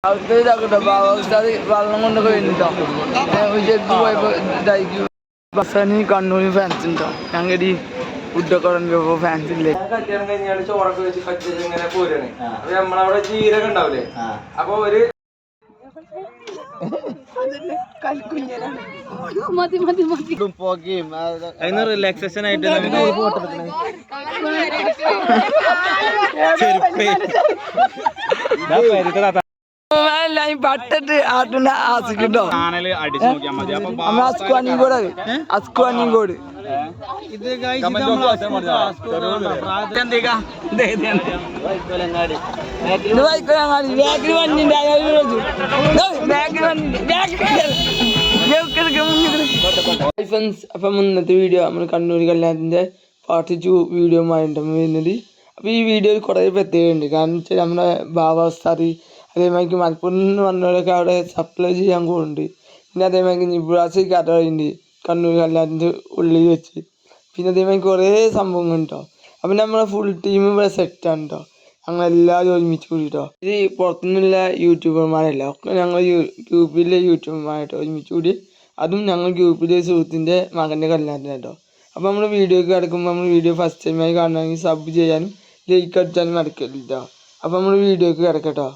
അവർക്ക് ഇതാക്കട്ടോ ബാബാസ്താദ് വെള്ളം കൊണ്ടൊക്കെ വരുന്നുണ്ടോ വിജയത്ത് പോയപ്പോൾ ഇതായിരിക്കും ബസാനി കണ്ണൂർ ഫാൻസ് ഉണ്ടോ ഞങ്ങളുടെ ഫുഡൊക്കെ ഫാൻസ് ഇല്ലേ കല്യാണം കഴിഞ്ഞാൽ ചോറൊക്കെ വെച്ച് കച്ചിട്ട് ഇങ്ങനെ പോരാണ് അപ്പൊ നമ്മളവിടെ ജീരകം ഉണ്ടാവില്ലേ അപ്പൊ ഒരു റിലാക്സേഷൻ ആയിട്ട് പട്ടിട്ട് ആട്ടിന്റെ ആസിക്കട്ടോ അസ്കുവാനിങ്കോട് അപ്പൊ മുന്നത്തെ വീഡിയോ നമ്മൾ കണ്ണൂർ കല്യാണത്തിന്റെ പാർട്ട് 2 വീഡിയോ ആയിട്ടാണ് വരുന്നത്. അപ്പൊ ഈ വീഡിയോയിൽ കുറെ പ്രത്യേകത ഉണ്ട്. കാരണം വെച്ചാൽ നമ്മുടെ ബാബാസ്താദ് അതേമാതിരി മലപ്പുറം നിന്ന് വന്നവരൊക്കെ അവിടെ സപ്ലൈ ചെയ്യാൻ പോകുന്നുണ്ട്. പിന്നെ അതേമാതിരി നിബ്രാസ് കഥയുണ്ട് കണ്ണൂർ കല്യാണത്തിൻ്റെ ഉള്ളിൽ വെച്ച്. പിന്നെ അതേമാതിരി കുറേ സംഭവങ്ങളുണ്ടോ. അപ്പം നമ്മളെ ഫുൾ ടീം ഇവിടെ സെറ്റാണ് കേട്ടോ. ഞങ്ങളെല്ലാവരും ഒരുമിച്ച് കൂടിട്ടോ. ഇത് പുറത്തുനിന്നുള്ള യൂട്യൂബർമാരല്ല, ഒക്കെ ഞങ്ങൾ ഗ്രൂപ്പിലെ യൂട്യൂബർമാരായിട്ടോ ഒരുമിച്ച് കൂടി. അതും ഞങ്ങൾ ഗ്രൂപ്പിലെ സുഹൃത്തിൻ്റെ മകൻ്റെ കല്യാണത്തിന് കേട്ടോ. അപ്പോൾ നമ്മൾ വീഡിയോക്ക് കിടക്കുമ്പോൾ നമ്മൾ വീഡിയോ ഫസ്റ്റ് ടൈമായി കാണണമെങ്കിൽ സബ് ചെയ്യാനും ലൈക്ക് അടിച്ചാലും നടക്കില്ല. അപ്പോൾ നമ്മൾ വീഡിയോക്ക് കിടക്കട്ടോ.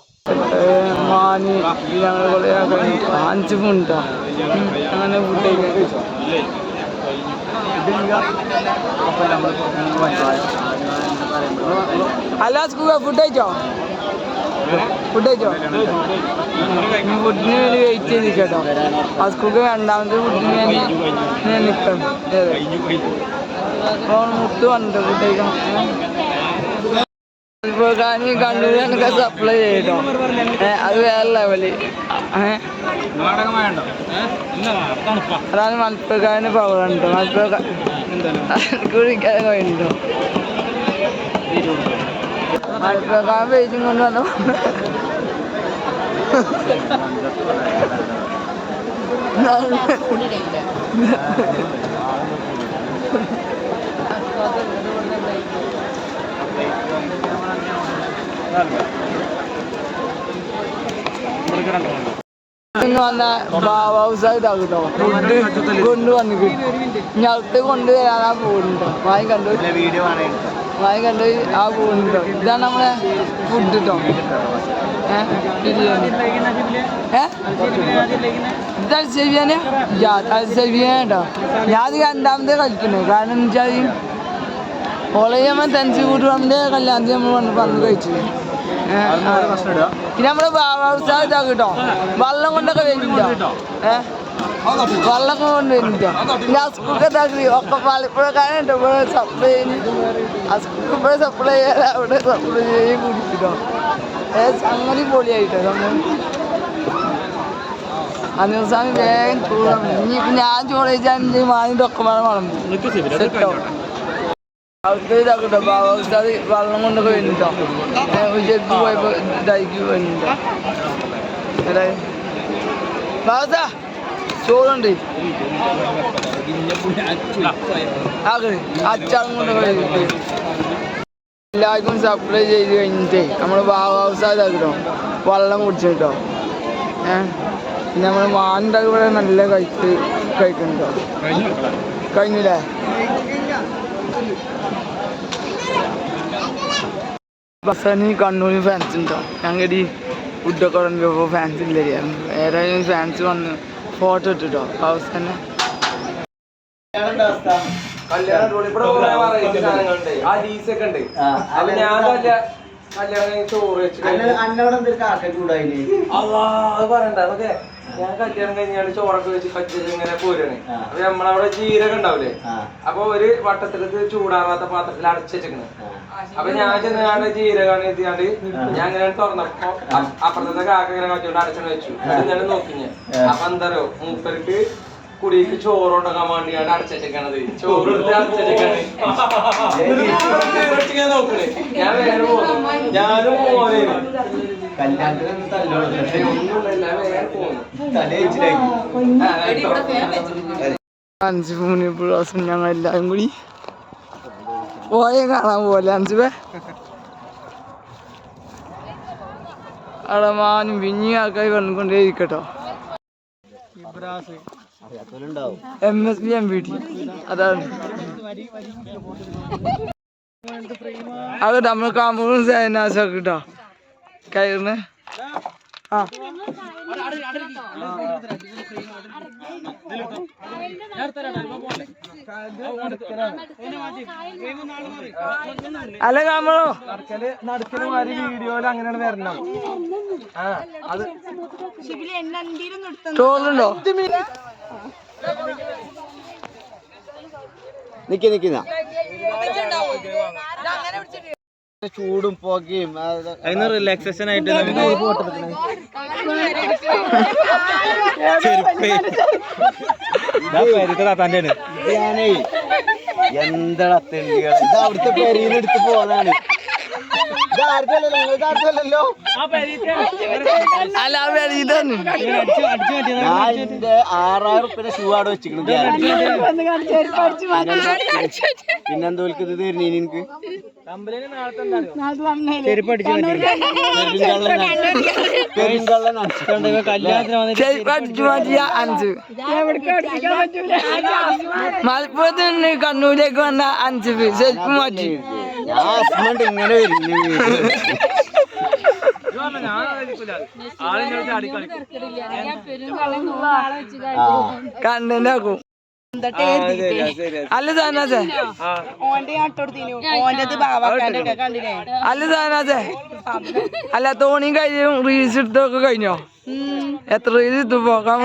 മാന് ഞങ്ങൾ കുറേ 5 ഫുണ്ടോ അങ്ങനെ ഫുഡ് കഴിക്കാൻ. അല്ല സ്കൂൾ ഫുഡ് കഴിച്ചോ? ഫുഡിന് വേണ്ടി വെയിറ്റ് ചെയ്തിട്ടോ. ആ സ്കൂൾക്ക് രണ്ടാമത്തെ ഫുഡിന് വേണ്ടി ഞാൻ നിൽക്കണം. മുത്ത് വന്നിട്ടോ ഫുഡ് കഴിക്കണം. കണ്ണൂർ എനിക്ക് സപ്ലൈ ചെയ്തോ. അത് വേറെ ലെവല്. അതാണ് മലപ്പുറക്കാരന് പവറുണ്ടോ. കുടിക്കാൻ വേണ്ടോ മലപ്പുറക്കാരൻ വെയിറ്റും കൊണ്ട് വന്നോ. വന്ന ബാബാസായിട്ടാകട്ടോ ഫുഡ് കൊണ്ടുവന്നിട്ട് ഞങ്ങൾക്ക് കൊണ്ടുവരാനാ പോകുന്നുണ്ടോ. വാങ്ങി കണ്ടു ആ പോകുന്നുണ്ടോ. ഇതാണ് നമ്മളെ ഫുഡ് കേട്ടോ. ബിരിയാണി തലശ്ശേരിയാണ്. തലശ്ശേരിയാണ് കേട്ടോ. ഞാൻ അത് രണ്ടാമത്തെ കഴിക്കുന്നത്. കാരണം എന്ന് വെച്ചാൽ ഓളയമ്മ തെൻസി കൂട്ടുകാരൻ്റെ കല്യാണത്തിന് നമ്മൾ വന്ന് കഴിച്ചു. പിന്നെ നമ്മള് ബാബാസാദ് കേട്ടോ വെള്ളം കൊണ്ടൊക്കെ വരുന്നുണ്ടോ. വെള്ളം കൊണ്ട് വരുന്നുണ്ടോ. പിന്നെ ആ സ്കൂൾക്ക് ഇതാക്കി ഒക്കെ മലപ്പുഴക്കാരുണ്ടോ ഇവിടെ സപ്ലൈ ചെയ്യുന്നു. ആ സ്കൂൾക്ക് ഇവിടെ സപ്ലൈ ചെയ്യാൻ അവിടെ സപ്ലൈ ചെയ്ത് കുടിച്ചിട്ടോ. സംഗതി പൊളിയായിട്ടോ സംഭവം. അനിൽസ്വാമി വേഗം ചൂടാണ്. ഇനിയിപ്പോൾ ഞാൻ ചോറ് കഴിച്ചാൽ മാനിൻ്റെ ഒക്കെ വേണം വളർന്നു സെറ്റോ. അവർക്ക് ഇതാക്കട്ടോ ബാബാസ്താദ് വെള്ളം കൊണ്ടൊക്കെ വരുന്നുണ്ടോ. വിജയത്ത് പോയപ്പോൾ ഇതായിരിക്കും വരുന്നുണ്ടോ. ബാബാ ചോറുണ്ട് അച്ചാറും കൊണ്ടൊക്കെ വരുന്നുണ്ട്. എല്ലാവർക്കും സപ്ലൈ ചെയ്ത് കഴിഞ്ഞിട്ടേ നമ്മൾ ബാബാസ്താദ് ആക്കട്ടോ വെള്ളം കുടിച്ചിട്ടോ. പിന്നെ നമ്മൾ മാനിൻ്റെ ഇവിടെ നല്ല കഴിക്കുന്നുണ്ടോ. കഴിഞ്ഞില്ലേ. ബസാനി കണ്ണൂർ ഫാൻസ് ഉണ്ടോ. ഞങ്ങളുടെ ഈ ഫുഡൊക്കെ തുടങ്ങിയപ്പോൾ ഫാൻസ് ഇല്ലേ. ഏതായാലും ഫാൻസ് വന്ന് ഫോട്ടോ ഇട്ടിട്ടോ. അവസാനം ഞാൻ കല്യാണം കഴിഞ്ഞാൽ ചോറൊക്കെ വെച്ച് കച്ചിട്ട് ഇങ്ങനെ പോരാണ്. അപ്പൊ നമ്മളവിടെ ജീരകം ഉണ്ടാവില്ലേ. അപ്പൊ ഒരു വട്ടത്തിലേക്ക് ചൂടാറാത്ത പാത്രത്തിൽ അടച്ചിരിക്കണ്. അപ്പൊ ഞാൻ ചെന്നാണ്ട് ജീരകാണ് എത്തിയാണ്ട് ഞാൻ ഇങ്ങനെ തുറന്നപ്പോ അപ്പുറത്തെ കാക്ക ഇങ്ങനെ കച്ചോണ്ട് അടച്ചു വെച്ചു. ഞാൻ നോക്കി ഞാൻ. അപ്പൊ എന്താറോ മൂപ്പർക്ക് കുടിക്ക് ചോറുണ്ടാക്കാൻ വേണ്ടിയാണ് അടച്ചിരിക്കണത്. ചോറ് എടുത്ത് അടച്ചിരിക്കാണ്. നോക്കണേ ഞാൻ വേറെ പോകുന്നു. ഞാനും മോനെ ഞങ്ങൾ എല്ലാരും കൂടി പോയ കാണാൻ പോലെ 5 അവിടെ മാനും പിഞ്ഞി ആൾക്കാർ വന്നുകൊണ്ടേ ഇരിക്കട്ടോ. MSB MBT അതാണ്. അത് നമ്മൾ കാമ്പൂറും സേനാശൊക്കെ കിട്ടോ കയറുന്ന. ആ അല്ല കാമ്പറോ നടക്കല് മാതിരി വീഡിയോയിൽ അങ്ങനെയാണ് വരണം. അത് ട്രോളുണ്ടോ? നിക്കുന്ന ചൂടും പുകയും അതിന് റിലാക്സേഷൻ ആയിട്ട് ഞാനേ എന്താ തെണ്ടികൾ ഇത് അവിടുത്തെ പെരീന്ന് എടുത്ത് പോകാനാണ്. ഇതാർക്കല്ലോ അല്ല ഇതാണ് ഞാൻ എന്റെ 6000 റുപ്യ ഷൂ അവിടെ വെച്ചിട്ടുണ്ട്. പിന്നെന്തോൽക്ക് ഇത് തരുന്നീ എനിക്ക് മലപ്പുറത്ത് നിന്ന് കണ്ണൂരേക്ക് വന്ന 5 ചെരുപ്പ് മാറ്റി. ഞാൻ ഹസ്ബൻഡ് ഇങ്ങനെ വരുന്നു. കണ്ണനാക്കും. അല്ല സാനാസേ അല്ല സാനാസേ അല്ല തോണിയും കഴിയും റീൽസ് എടുത്തൊക്കെ കഴിഞ്ഞോ? എത്ര റീൽസ് എടുത്തു പോകാം?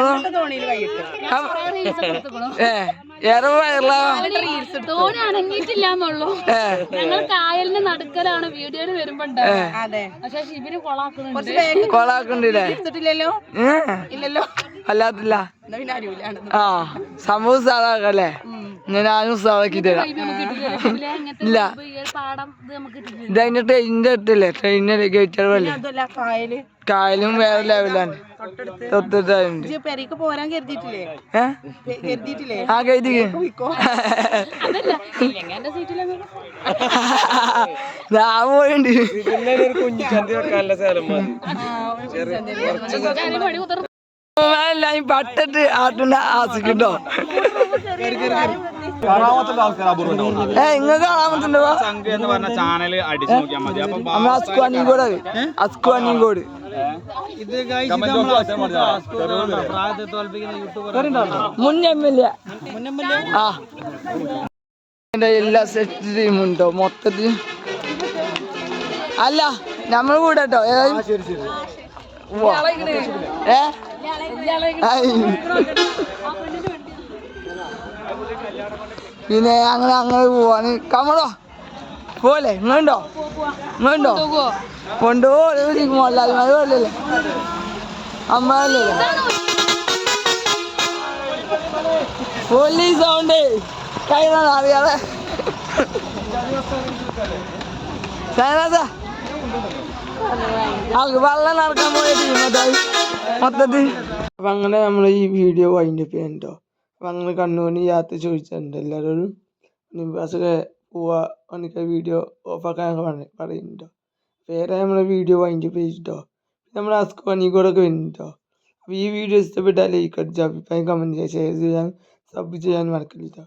ഏറെ തോണി അനങ്ങിയിട്ടില്ലാന്നുള്ളൂ. ഞങ്ങൾ കായലിന്റെ നടുക്കലാണ് വീഡിയോയിൽ വരുമ്പോ. പക്ഷെ ശിബിന് കൊളാക്കുണ്ടില്ലേ? അല്ലാത്തില്ല. ആ സംഭവം സാധാക്കല്ലേ? ഞാനും സാധാക്കി തരാം. ഇല്ല ഇതതിന്റെ ട്രെയിനിന്റെ അടുത്തല്ലേ? ട്രെയിനിന്റെ ഗേറ്റ് അല്ലേ? കായലും വേറെ ലെവലാണ്. തൊട്ടിട്ടുണ്ട്. ആ കരുതി ഞാൻ പോയിണ്ട്. പട്ടിട്ട് ആട്ടിന്റെ ആസിക്കിട്ടോ. ഇങ്ങക്ക് കാണാമത്തുണ്ടോ? നമ്മളെ അസ്കുവാനിങ്കോട് മുൻ MLA. ആ എല്ലാ സെറ്റ് ടീമുണ്ടോ മൊത്തത്തിൽ? അല്ല നമ്മൾ കൂടെ കേട്ടോ. പിന്നെ അങ്ങനെ പോവാണ്. കമറോ പോലെ ഇങ്ങോട്ടോ കൊണ്ടുപോകും. അല്ലാതെ അമ്മല്ലേ പോലീസ് സൗണ്ട് കഴിഞ്ഞാൽ അറിയാതെ വെള്ളം നടക്കാൻ പോയത് മൊത്തത്തിൽ. അപ്പൊ അങ്ങനെ നമ്മൾ ഈ വീഡിയോ വൈൻഡപ്പ് ചെയ്യാനുണ്ടോ. അപ്പൊ അങ്ങനെ കണ്ണൂരിന് യാത്ര ചോദിച്ചിട്ടുണ്ട് എല്ലാവരോടും. നിവാസൊക്കെ പോവാ എനിക്ക് വീഡിയോ ഓഫാക്കാൻ പറയുന്നുണ്ടോ. വേറെ നമ്മളെ വീഡിയോ വൈൻഡപ്പ് ചെയ്തിട്ടോ. നമ്മുടെ അസ്കുവാനിക്കോടൊക്കെ വരുന്നുണ്ടോ. അപ്പോൾ ഈ വീഡിയോ ഇഷ്ടപ്പെട്ടാൽ ലൈക്ക് അടിച്ച് അഭിപ്രായം കമൻറ്റ് ചെയ്യുക, ഷെയർ ചെയ്യാൻ, സബ് ചെയ്യാൻ മറക്കില്ല.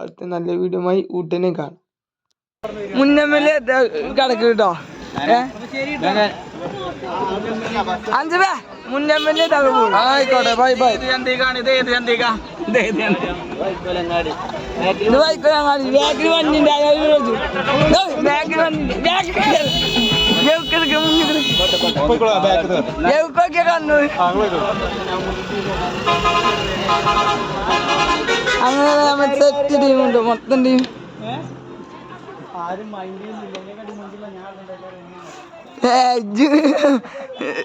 അടുത്ത നല്ല വീഡിയോയുമായി ഉടനെ കാണാം. മുന്നമ്മല് കിടക്ക് കേട്ടോ. 5 പേ മുന്നമ്മല് ആയിക്കോട്ടെ. Bye bye. ഇത് വൈക്കോലങ്ങാടി ബാക്കിൽ വന്നിണ്ട്. ബാക്കിൽ വന്നിട്ട് കണ്ണൂർ അങ്ങനെ നമ്മൾ സെറ്റ് ടീമുണ്ട്. മൊത്തം ടീം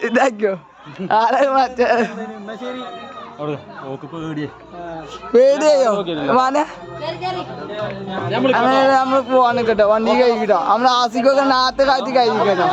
ഇതാക്കിയോ ആരെ മറ്റേ പേടിയോ മാന. അങ്ങനെ നമ്മൾ പോവാൻ കേട്ടോ. വണ്ടി കഴിക്കട്ടോ. നമ്മളെ ആസിക്കൊക്കെ നാത്തെ കാത്തി കഴിക്കട്ടോ.